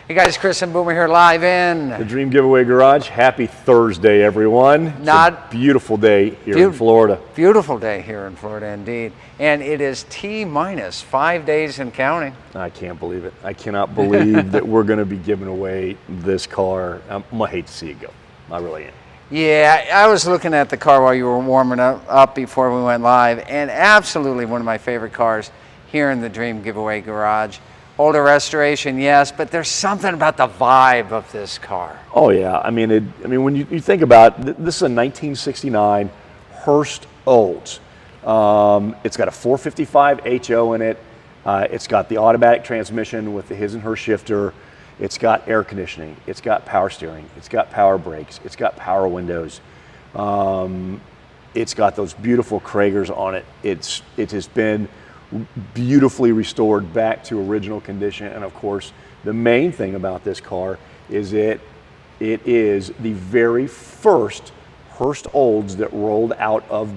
Hey guys, Chris and Boomer here live in the Dream Giveaway Garage. Happy Thursday, everyone. It's a beautiful day here in Florida. Beautiful day here in Florida, indeed. And it is T-minus 5 days and counting. I can't believe it. I cannot believe that we're going to be giving away this car. I'm going to hate to see it go. I really am. Yeah, I was looking at the car while you were warming up before we went live, and absolutely one of my favorite cars here in the Dream Giveaway Garage. Older restoration, yes, but there's something about the vibe of this car. Oh yeah, I mean, when you think about it, this is a 1969 Hurst Olds. It's got a 455 HO in it. It's got the automatic transmission with the his and her shifter. It's got air conditioning. It's got power steering. It's got power brakes. It's got power windows. It's got those beautiful Kragers on it. It has been beautifully restored back to original condition, and of course the main thing about this car is it is the very first Hurst Olds that rolled out of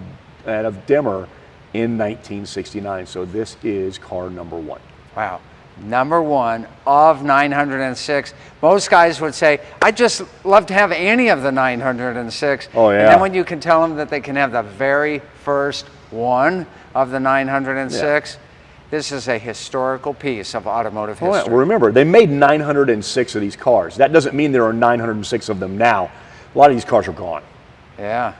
Dimmer in 1969. So this is car number one. Wow, number one of 906. Most guys would say, I'd just love to have any of the 906. Oh yeah. And then when you can tell them that they can have the very first one of the 906, this is a historical piece of automotive history. Well, remember, they made 906 of these cars. That doesn't mean there are 906 of them now. A lot of these cars are gone. Yeah.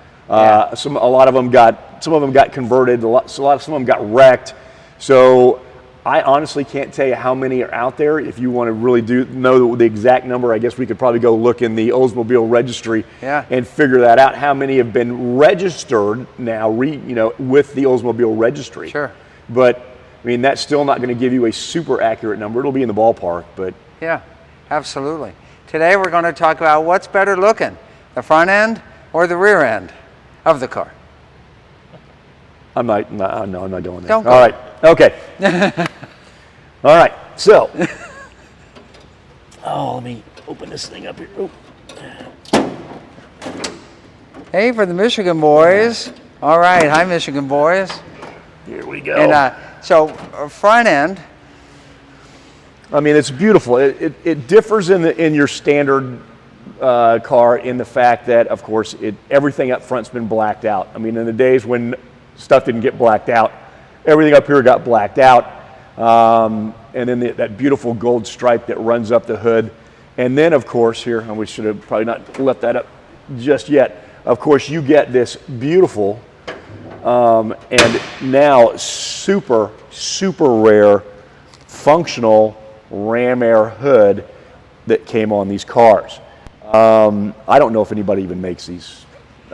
Some of them got converted. Some of them got wrecked. So I honestly can't tell you how many are out there. If you want to really know the exact number, I guess we could probably go look in the Oldsmobile registry and figure that out. How many have been registered now, with the Oldsmobile registry? Sure. But I mean, that's still not going to give you a super accurate number. It'll be in the ballpark, but yeah, absolutely. Today we're going to talk about what's better looking, the front end or the rear end of the car. I'm not going there. Don't go. All right. Okay. All right. So, let me open this thing up here. Hey, for the Michigan boys. All right. Hi, Michigan boys. Here we go. And so, front end. I mean, it's beautiful. It differs in your standard car in the fact that, of course, everything up front's been blacked out. I mean, in the days when stuff didn't get blacked out, everything up here got blacked out, and then that beautiful gold stripe that runs up the hood. And then, of course, here, and we should have probably not left that up just yet, of course, you get this beautiful and now super, super rare functional ram air hood that came on these cars. I don't know if anybody even makes these.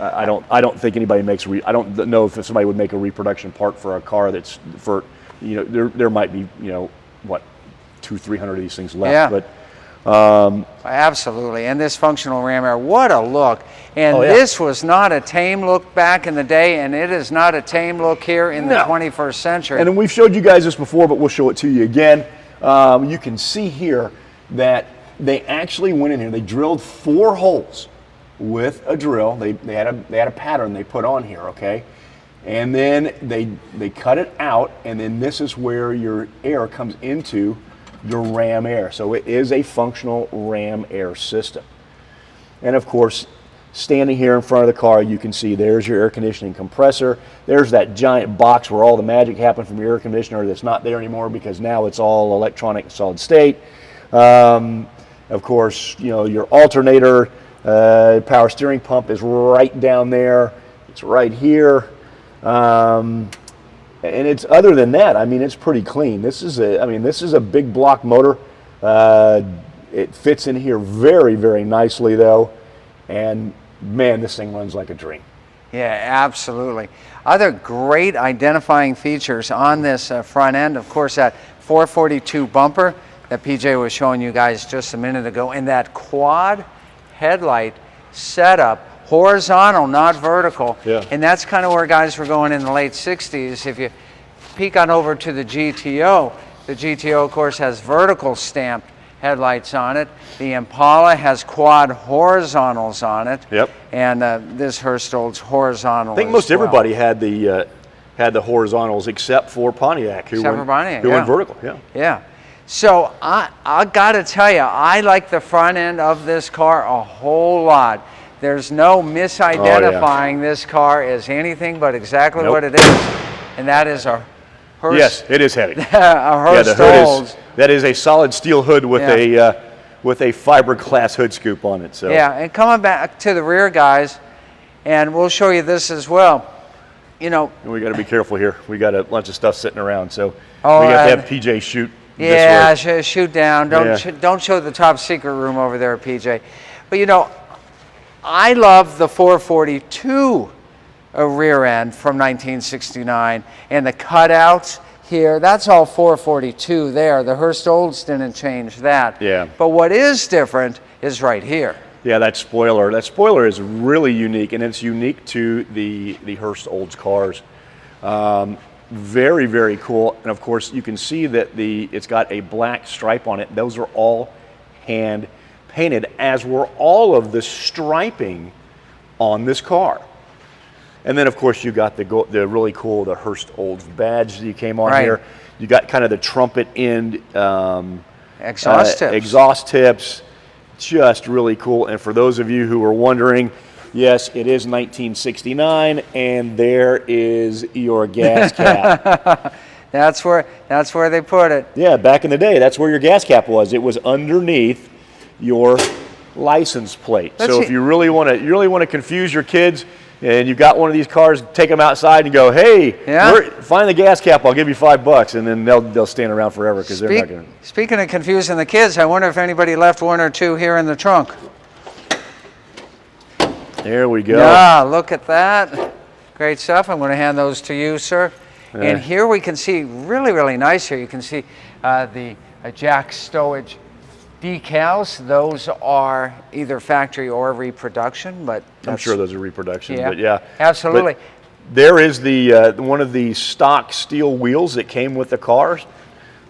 I don't think anybody makes. I don't know if somebody would make a reproduction part for a car that's for, there might be, what, 200-300 of these things left. Yeah. But absolutely. And this functional ram air, what a look! And this was not a tame look back in the day, and it is not a tame look here in the 21st century. And we've showed you guys this before, but we'll show it to you again. You can see here that they actually went in here. They drilled 4 holes with a drill. They had a pattern they put on here, okay? And then they cut it out, and then this is where your air comes into your ram air. So it is a functional ram air system. And of course, standing here in front of the car, you can see there's your air conditioning compressor. There's that giant box where all the magic happened from your air conditioner that's not there anymore because now it's all electronic solid state. Of course, your alternator, power steering pump is right down there. It's right here. And it's, other than that, I mean, it's pretty clean. This is a big block motor. It fits in here very, very nicely though. And man, this thing runs like a dream. Yeah, absolutely. Other great identifying features on this front end, of course, that 442 bumper that PJ was showing you guys just a minute ago, and that quad headlight setup, horizontal, not vertical. Yeah. And that's kind of where guys were going in the late 60s. If you peek on over to the GTO of course has vertical stamped headlights on it. The Impala has quad horizontals on it. Yep. And this Hurst Olds horizontal. I think most everybody had the horizontals except for Pontiac, who went vertical. Yeah. Yeah. So I got to tell you, I like the front end of this car a whole lot. There's no misidentifying this car as anything but exactly what it is, and that is a Hurst. Yes, it is heavy. A Hurst the hood Olds. that is a solid steel hood with a fiberglass hood scoop on it. So yeah, and coming back to the rear, guys, and we'll show you this as well. You know, we got to be careful here. We got a bunch of stuff sitting around, so Oh, we have to have PJ shoot. yeah, this way. shoot down. Don't show the top secret room over there, PJ. But you know, I love the 442 rear end from 1969, and the cutouts here. That's all 442 there. The Hurst Olds didn't change that. Yeah. But what is different is right here. Yeah, that spoiler. That spoiler is really unique, and it's unique to the Hurst Olds cars. Very, very cool. And of course, you can see that it's got a black stripe on it. Those are all hand painted, as were all of the striping on this car. And then, of course, you got the really cool Hurst Olds badge that you came on here. You got kind of the trumpet end exhaust tips. Just really cool. And for those of you who are wondering, yes, it is 1969, and there is your gas cap. That's where they put it. Yeah, back in the day, that's where your gas cap was. It was underneath your license plate. So if you really want to confuse your kids, and you've got one of these cars, take them outside and go, hey, find the gas cap, I'll give you $5, and then they'll stand around forever because they're not going to. Speaking of confusing the kids, I wonder if anybody left one or two here in the trunk. There we go. Yeah, look at that. Great stuff. I'm going to hand those to you, sir. And here we can see, really, really nice here, you can see the jack stowage decals. Those are either factory or reproduction, but I'm sure those are reproduction. Yeah, but yeah, absolutely. But there is the one of the stock steel wheels that came with the cars.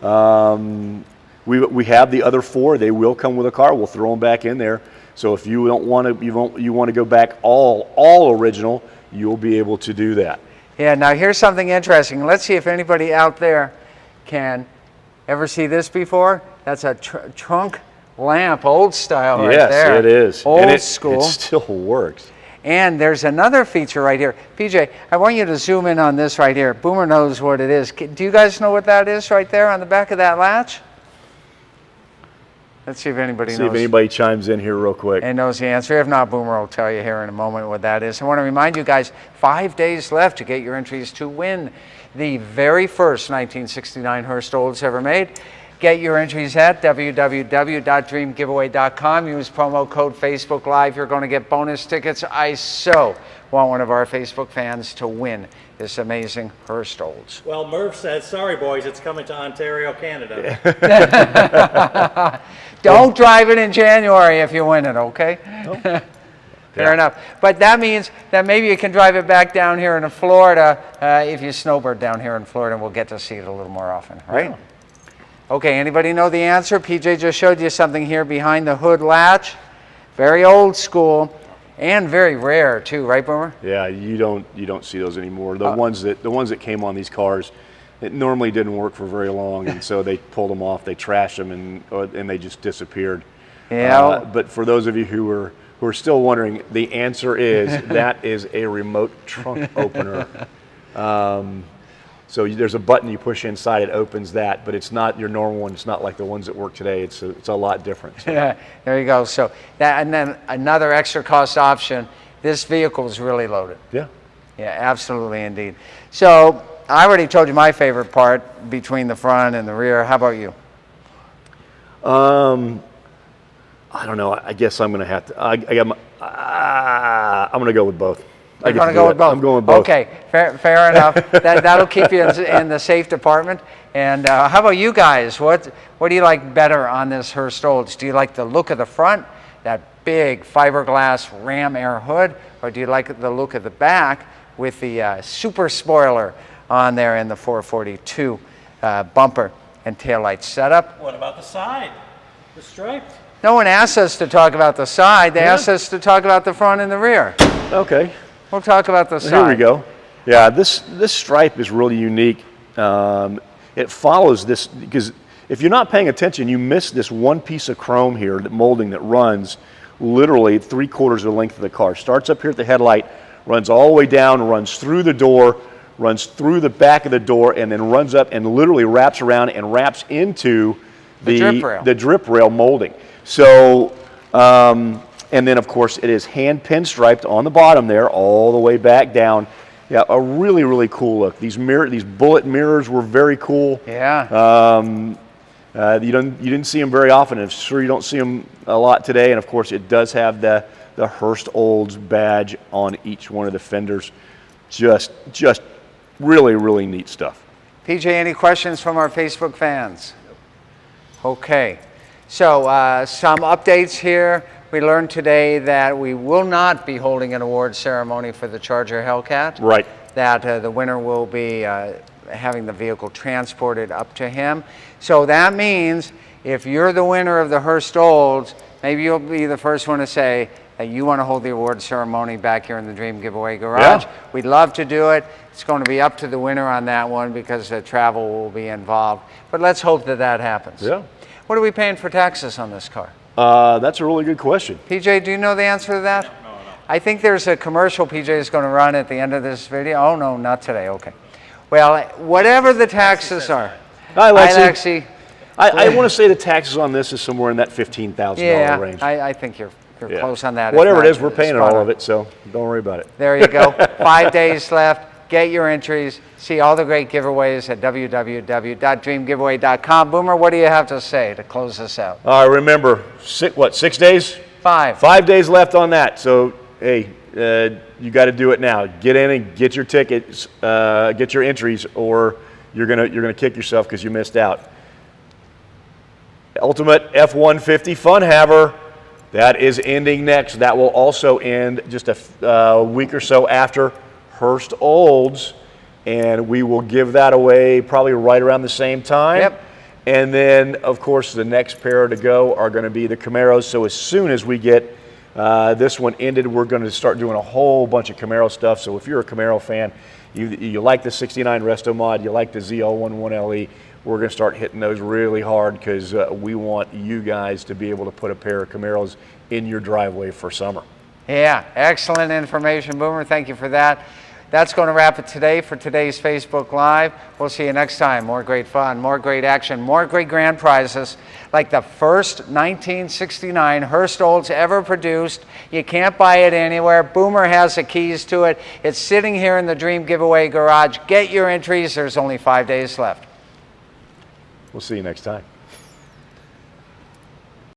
We have the other four. They will come with a car. We'll throw them back in there. So if you don't want to, you want to go back all original, you'll be able to do that. Yeah. Now here's something interesting. Let's see if anybody out there can ever see this before. That's a trunk lamp, old style right there. Yes, it is. Old school. It still works. And there's another feature right here. PJ, I want you to zoom in on this right here. Boomer knows what it is. Do you guys know what that is right there on the back of that latch? Let's see if anybody knows. See if anybody chimes in here real quick. And knows the answer. If not, Boomer will tell you here in a moment what that is. I want to remind you guys, 5 days left to get your entries to win the very first 1969 Hurst Olds ever made. Get your entries at www.dreamgiveaway.com. Use promo code Facebook Live. You're going to get bonus tickets. I so want one of our Facebook fans to win this amazing Hurst Olds. Well, Murph says, sorry, boys, it's coming to Ontario, Canada. Don't drive it in January if you win it, okay? Nope. Fair enough. But that means that maybe you can drive it back down here in Florida if you snowbird down here in Florida, and we'll get to see it a little more often, right? Yeah. Okay, anybody know the answer? PJ just showed you something here behind the hood latch. Very old school and very rare too, right, Boomer? Yeah, you don't see those anymore. The ones that came on these cars, it normally didn't work for very long, and so they pulled them off, they trashed them, and they just disappeared. Yeah. But for those of you who are still wondering, the answer is that is a remote trunk opener. So there's a button you push inside, it opens that, but it's not your normal one. It's not like the ones that work today. It's a lot different. So. Yeah, there you go. So that, and then another extra cost option, this vehicle is really loaded. Yeah. Yeah, absolutely indeed. So I already told you my favorite part between the front and the rear. How about you? I don't know. I guess I'm going to have to. I'm going to go with both. You're going to go with both? I'm going with both. Okay, fair enough. That'll keep you in the safe department. And how about you guys? What do you like better on this Hurst Olds? Do you like the look of the front, that big fiberglass Ram Air hood, or do you like the look of the back with the super spoiler on there in the 442 bumper and taillight setup? What about the side? The striped? No one asked us to talk about the side. They asked us to talk about the front and the rear. Okay. We'll talk about the side. Here we go. Yeah, this stripe is really unique. It follows this because If you're not paying attention, you miss this one piece of chrome here, that molding that runs literally 3/4 of the length of the car. Starts up here at the headlight, runs all the way down, runs through the door, runs through the back of the door, and then runs up and literally wraps around and wraps into the drip rail molding. So, and then of course it is hand pinstriped on the bottom there, all the way back down. Yeah, a really, really cool look. These bullet mirrors were very cool. Yeah. You didn't see them very often. I'm sure you don't see them a lot today. And of course, it does have the Hurst Olds badge on each one of the fenders. Just really, really neat stuff. PJ, any questions from our Facebook fans? Okay. So some updates here. We learned today that we will not be holding an award ceremony for the Charger Hellcat. Right. That the winner will be having the vehicle transported up to him. So that means if you're the winner of the Hurst Olds, maybe you'll be the first one to say that you want to hold the award ceremony back here in the Dream Giveaway Garage. Yeah. We'd love to do it. It's going to be up to the winner on that one because the travel will be involved. But let's hope that that happens. Yeah. What are we paying for taxes on this car? That's a really good question. PJ, do you know the answer to that? No. I think there's a commercial PJ is going to run at the end of this video. Oh, no, not today. Okay. Well, whatever the taxes are. Hi, Lexi. Hi, Lexi. I want to say the taxes on this is somewhere in that $15,000 range. I think you're close on that. Whatever it is, we're paying all of it, so don't worry about it. There you go. 5 days left. Get your entries. See all the great giveaways at www.dreamgiveaway.com. Boomer, what do you have to say to close this out? Remember, 6 days? 5. 5 days left on that. So, hey, you got to do it now. Get in and get your tickets, get your entries, or you're gonna kick yourself because you missed out. Ultimate F-150 Fun Haver, that is ending next. That will also end just a week or so after Hurst Olds, and we will give that away probably right around the same time. Yep. And then, of course, the next pair to go are going to be the Camaros. So as soon as we get this one ended, we're going to start doing a whole bunch of Camaro stuff. So if you're a Camaro fan, you like the 69 Resto Mod, you like the ZL11LE, we're going to start hitting those really hard because we want you guys to be able to put a pair of Camaros in your driveway for summer. Yeah, excellent information, Boomer. Thank you for that. That's going to wrap it today for today's Facebook Live. We'll see you next time. More great fun, more great action, more great grand prizes like the first 1969 Hurst Olds ever produced. You can't buy it anywhere. Boomer has the keys to it. It's sitting here in the Dream Giveaway Garage. Get your entries. There's only 5 days left. We'll see you next time.